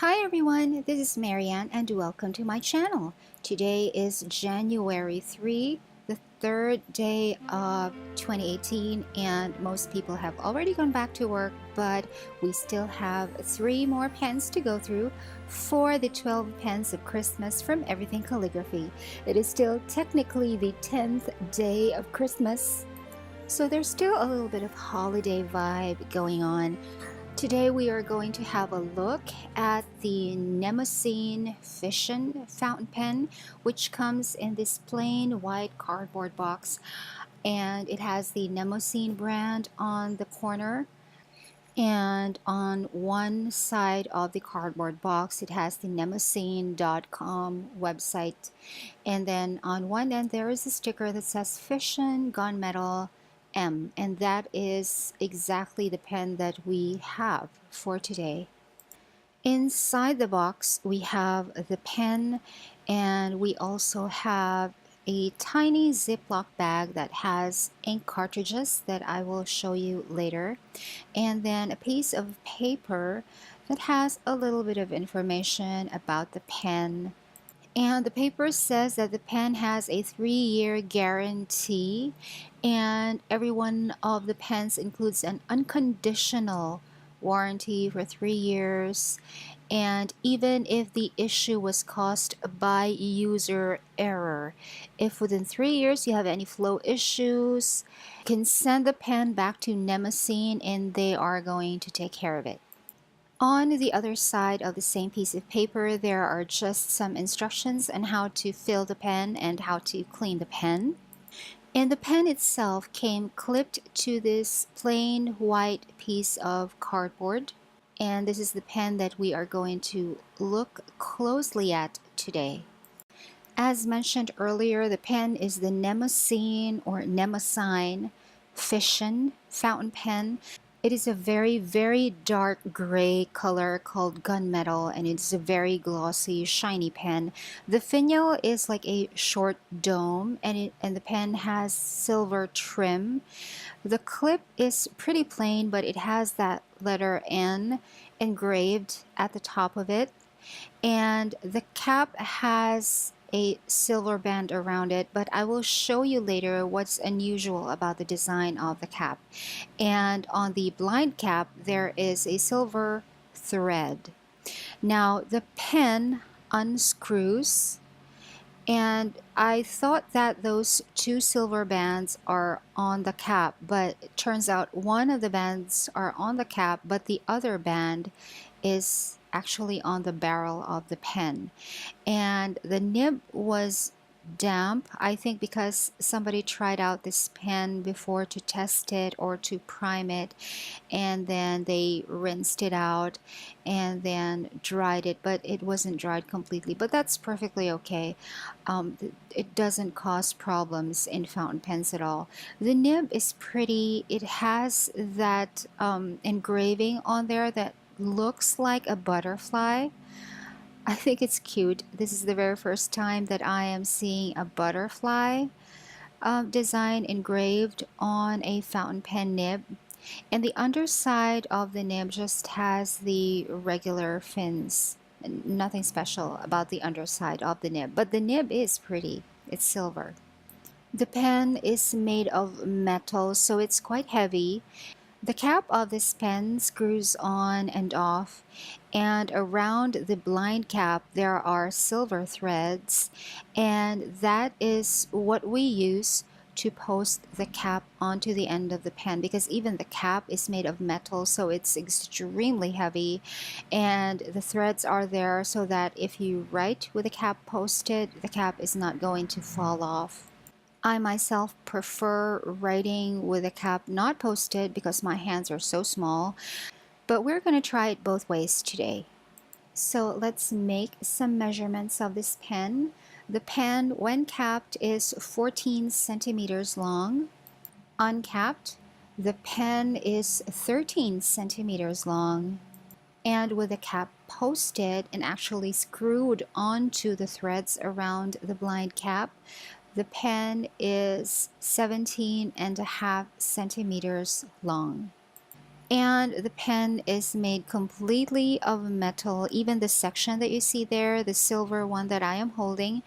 Hi everyone, this is Marianne and welcome to my channel. Today is January 3, the third day of 2018, and most people have already gone back to work, but we still have 3 more pens to go through for the 12 pens of Christmas from Everything Calligraphy. It is still technically the 10th day of Christmas, so there's still a little bit of holiday vibe going on. Today we are going to have a look at the Nemosine Fission fountain pen, which comes in this plain white cardboard box, and it has the Nemosine brand on the corner, and on one side of the cardboard box it has the nemosine.com website, and then on one end there is a sticker that says Fission gunmetal M, and that is exactly the pen that we have for today. Inside the box we have the pen, and we also have a tiny Ziploc bag that has ink cartridges that I will show you later, and then a piece of paper that has a little bit of information about the pen. And the paper says that the pen has a 3-year guarantee, and every one of the pens includes an unconditional warranty for 3 years. And even if the issue was caused by user error, if within 3 years you have any flow issues, you can send the pen back to Nemosine and they are going to take care of it. On the other side of the same piece of paper, there are just some instructions on how to fill the pen and how to clean the pen. And the pen itself came clipped to this plain white piece of cardboard. And this is the pen that we are going to look closely at today. As mentioned earlier, the pen is the Nemosine or Nemosine Fission fountain pen. It is a very dark gray color called gunmetal, and it's a very glossy, shiny pen. The finial is like a short dome, and the pen has silver trim. The clip is pretty plain, but it has that letter N engraved at the top of it, and the cap has a silver band around it, but I will show you later what's unusual about the design of the cap. And on the blind cap there is a silver thread. Now the pen unscrews, and I thought that those 2 silver bands are on the cap, but it turns out one of the bands are on the cap, but the other band is actually on the barrel of the pen. And the nib was damp, I think because somebody tried out this pen before to test it or to prime it, and then they rinsed it out and then dried it, but it wasn't dried completely, but that's perfectly okay. It doesn't cause problems in fountain pens at all. The nib is pretty. It has that engraving on there that looks like a butterfly. I think it's cute. This is the very first time that I am seeing a butterfly design engraved on a fountain pen nib. And the underside of the nib just has the regular fins. Nothing special about the underside of the nib, but the nib is pretty. It's silver. The pen is made of metal, so it's quite heavy. The cap of this pen screws on and off, and around the blind cap there are silver threads, and that is what we use to post the cap onto the end of the pen, because even the cap is made of metal, so it's extremely heavy, and the threads are there so that if you write with the cap posted, the cap is not going to fall off. I myself prefer writing with a cap not posted because my hands are so small, but we're going to try it both ways today. So let's make some measurements of this pen. The pen, when capped, is 14 centimeters long. Uncapped, the pen is 13 centimeters long. And with the cap posted and actually screwed onto the threads around the blind cap, the pen is 17.5 centimeters long. And the pen is made completely of metal. Even the section that you see there, the silver one that I am holding,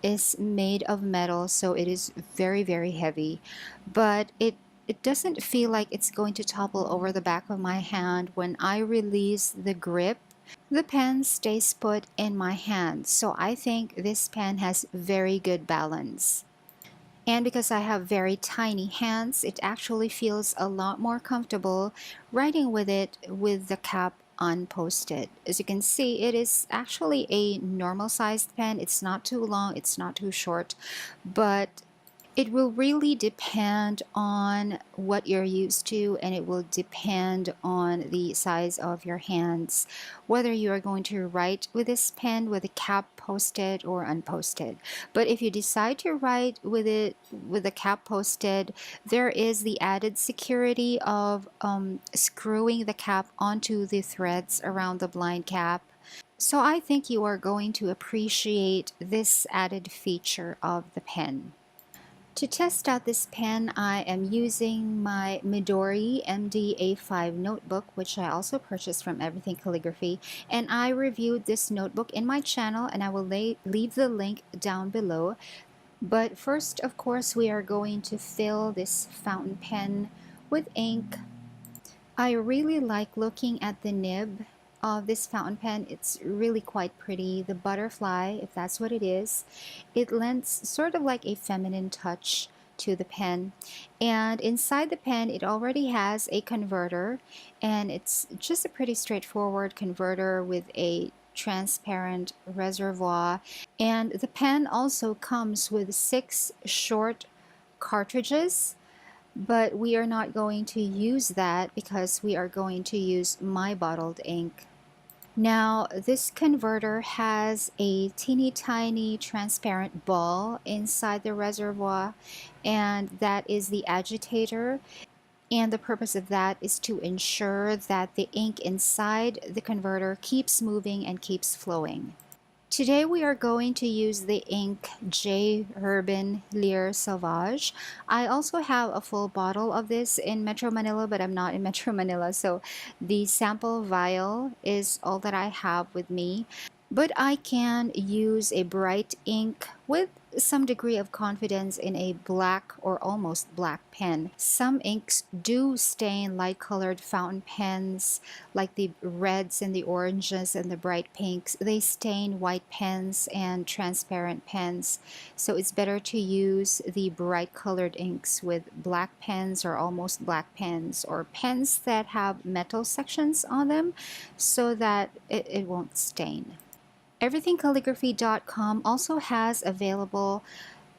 is made of metal, so it is very, very heavy. But it doesn't feel like it's going to topple over the back of my hand. When I release the grip, the pen stays put in my hand. So I think this pen has very good balance. And because I have very tiny hands, it actually feels a lot more comfortable writing with it with the cap unposted. As you can see, it is actually a normal sized pen. It's not too long, it's not too short, but it will really depend on what you're used to, and it will depend on the size of your hands, whether you are going to write with this pen with the cap posted or unposted. But if you decide to write with it with the cap posted, there is the added security of screwing the cap onto the threads around the blind cap. So I think you are going to appreciate this added feature of the pen. To test out this pen, I am using my Midori MD-A5 notebook, which I also purchased from Everything Calligraphy, and I reviewed this notebook in my channel, and I will leave the link down below. But first, of course, we are going to fill this fountain pen with ink. I really like looking at the nib of this fountain pen. It's really quite pretty. The butterfly, if that's what it is, it lends sort of like a feminine touch to the pen. And inside the pen, it already has a converter, and it's just a pretty straightforward converter with a transparent reservoir. And the pen also comes with 6 short cartridges, but we are not going to use that because we are going to use my bottled ink. Now, this converter has a teeny tiny transparent ball inside the reservoir, and that is the agitator. And the purpose of that is to ensure that the ink inside the converter keeps moving and keeps flowing. Today we are going to use the ink J. Herbin Lire Sauvage. I also have a full bottle of this in Metro Manila, but I'm not in Metro Manila, so the sample vial is all that I have with me. But I can use a bright ink with some degree of confidence in a black or almost black pen. Some inks do stain light colored fountain pens, like the reds and the oranges and the bright pinks. They stain white pens and transparent pens. So it's better to use the bright colored inks with black pens or almost black pens, or pens that have metal sections on them so that it won't stain. EverythingCalligraphy.com also has available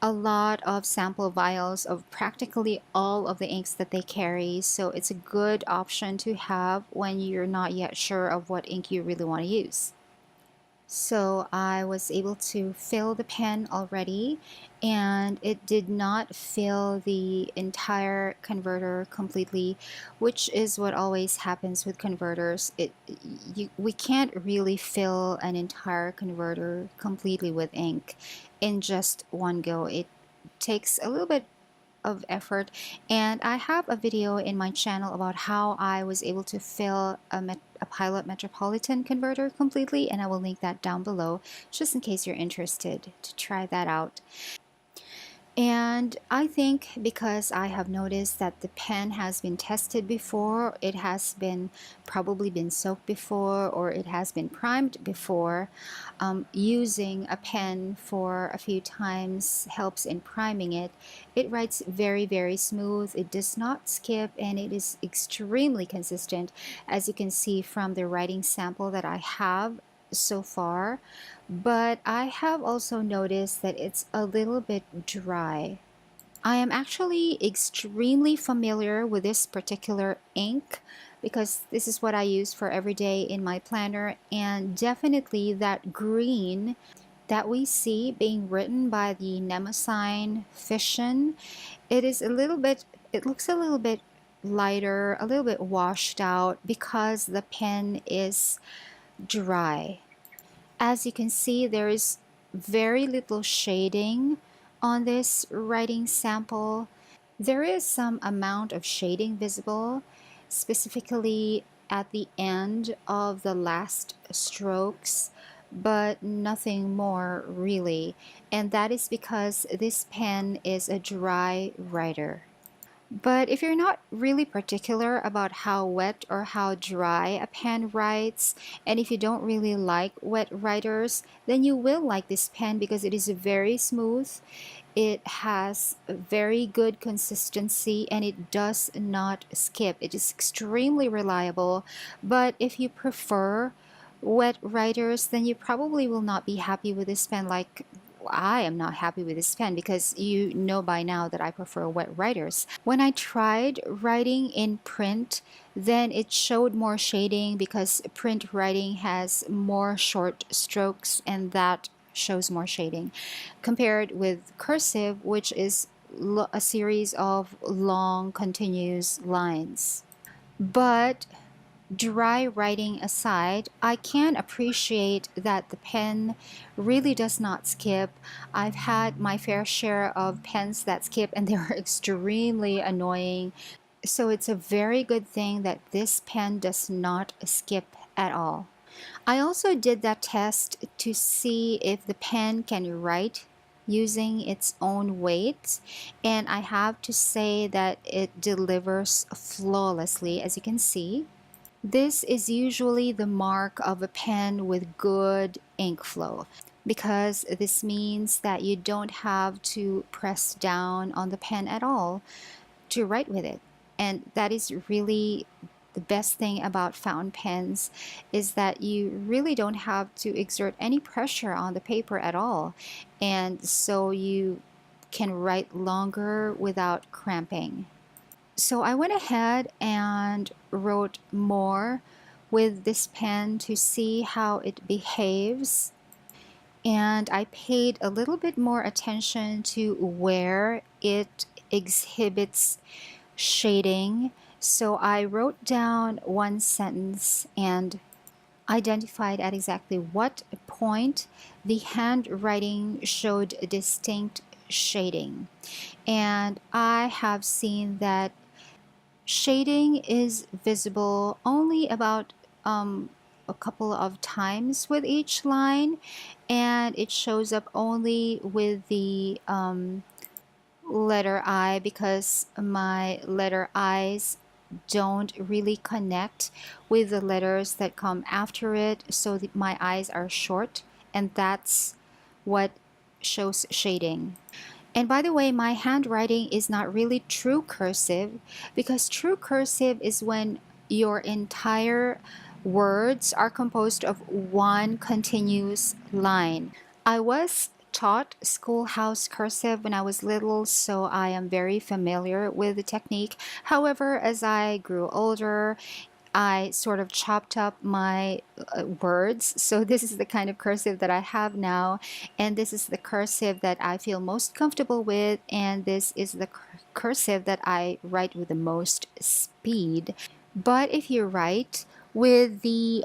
a lot of sample vials of practically all of the inks that they carry, so it's a good option to have when you're not yet sure of what ink you really want to use. So I was able to fill the pen already, and it did not fill the entire converter completely, which is what always happens with converters. We can't really fill an entire converter completely with ink in just one go. It takes a little bit of effort, and I have a video in my channel about how I was able to fill a Pilot Metropolitan converter completely, and I will link that down below just in case you're interested to try that out. And I think because I have noticed that the pen has been tested before, it has been probably been soaked before, or it has been primed before, using a pen for a few times helps in priming it. It writes very, very smooth. It does not skip, and it is extremely consistent, as you can see from the writing sample that I have so far. But I have also noticed that it's a little bit dry. I am actually extremely familiar with this particular ink because this is what I use for every day in my planner, and definitely that green that we see being written by the Nemosine Fission, it looks a little bit lighter, a little bit washed out because the pen is dry. As you can see, there is very little shading on this writing sample. There is some amount of shading visible, specifically at the end of the last strokes, but nothing more really. And that is because this pen is a dry writer. But if you're not really particular about how wet or how dry a pen writes, and if you don't really like wet writers, then you will like this pen because it is very smooth. It has a very good consistency and it does not skip. It is extremely reliable. But if you prefer wet writers, then you probably will not be happy with this pen. Like I am not happy with this pen because you know by now that I prefer wet writers. When I tried writing in print, then it showed more shading because print writing has more short strokes and that shows more shading compared with cursive, which is a series of long continuous lines. But dry writing aside, I can appreciate that the pen really does not skip. I've had my fair share of pens that skip and they're extremely annoying. So it's a very good thing that this pen does not skip at all. I also did that test to see if the pen can write using its own weight, and I have to say that it delivers flawlessly, as you can see. This is usually the mark of a pen with good ink flow because this means that you don't have to press down on the pen at all to write with it. And that is really the best thing about fountain pens is that you really don't have to exert any pressure on the paper at all. And so you can write longer without cramping. So I went ahead and wrote more with this pen to see how it behaves. And I paid a little bit more attention to where it exhibits shading. So I wrote down one sentence and identified at exactly what point the handwriting showed distinct shading. And I have seen that shading is visible only about a couple of times with each line, and it shows up only with the letter I because my letter I's don't really connect with the letters that come after it, so my eyes are short, and that's what shows shading. And by the way, my handwriting is not really true cursive because true cursive is when your entire words are composed of one continuous line. I was taught schoolhouse cursive when I was little, so I am very familiar with the technique. However, as I grew older, I sort of chopped up my words. So this is the kind of cursive that I have now, and this is the cursive that I feel most comfortable with, and this is the cursive that I write with the most speed. But if you write with the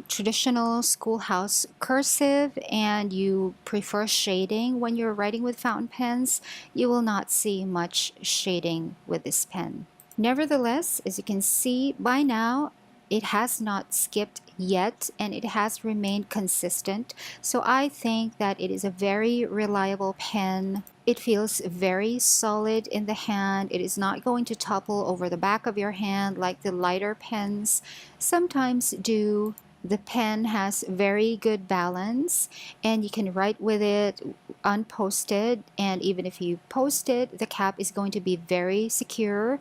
traditional schoolhouse cursive and you prefer shading when you're writing with fountain pens, you will not see much shading with this pen. Nevertheless, as you can see by now, it has not skipped yet and it has remained consistent. So I think that it is a very reliable pen. It feels very solid in the hand. It is not going to topple over the back of your hand like the lighter pens sometimes do. The pen has very good balance and you can write with it unposted, and even if you post it, the cap is going to be very secure.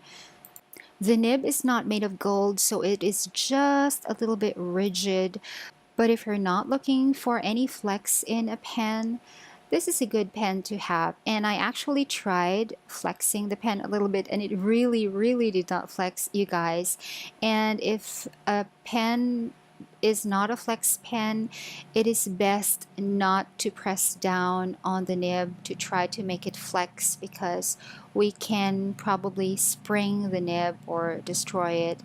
The nib is not made of gold, so it is just a little bit rigid. But if you're not looking for any flex in a pen, this is a good pen to have. And I actually tried flexing the pen a little bit and it really, really did not flex, you guys. And if a pen is not a flex pen, it is best not to press down on the nib to try to make it flex because we can probably spring the nib or destroy it.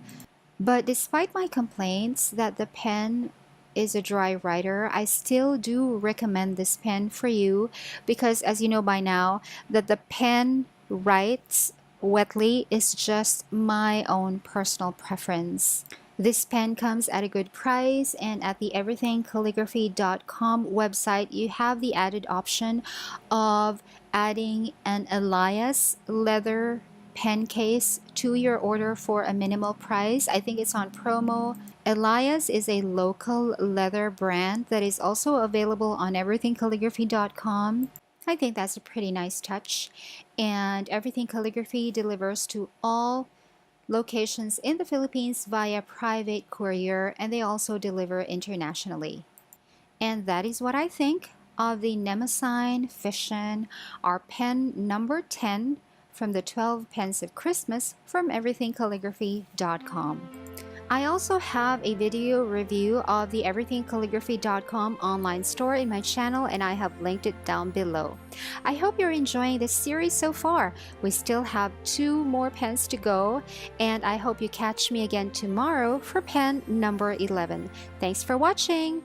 But despite my complaints that the pen is a dry writer, I still do recommend this pen for you because as you know by now that the pen writes wetly is just my own personal preference. This pen comes at a good price, and at the everythingcalligraphy.com website, you have the added option of adding an Elias leather pen case to your order for a minimal price. I think it's on promo. Elias is a local leather brand that is also available on everythingcalligraphy.com. I think that's a pretty nice touch. And Everything Calligraphy delivers to all locations in the Philippines via private courier, and they also deliver internationally. And that is what I think of the Nemosine Fission, our pen number 10 from the 12 Pens of Christmas from everythingcalligraphy.com. I also have a video review of the everythingcalligraphy.com online store in my channel, and I have linked it down below. I hope you're enjoying this series so far. We still have 2 more pens to go, and I hope you catch me again tomorrow for pen number 11. Thanks for watching!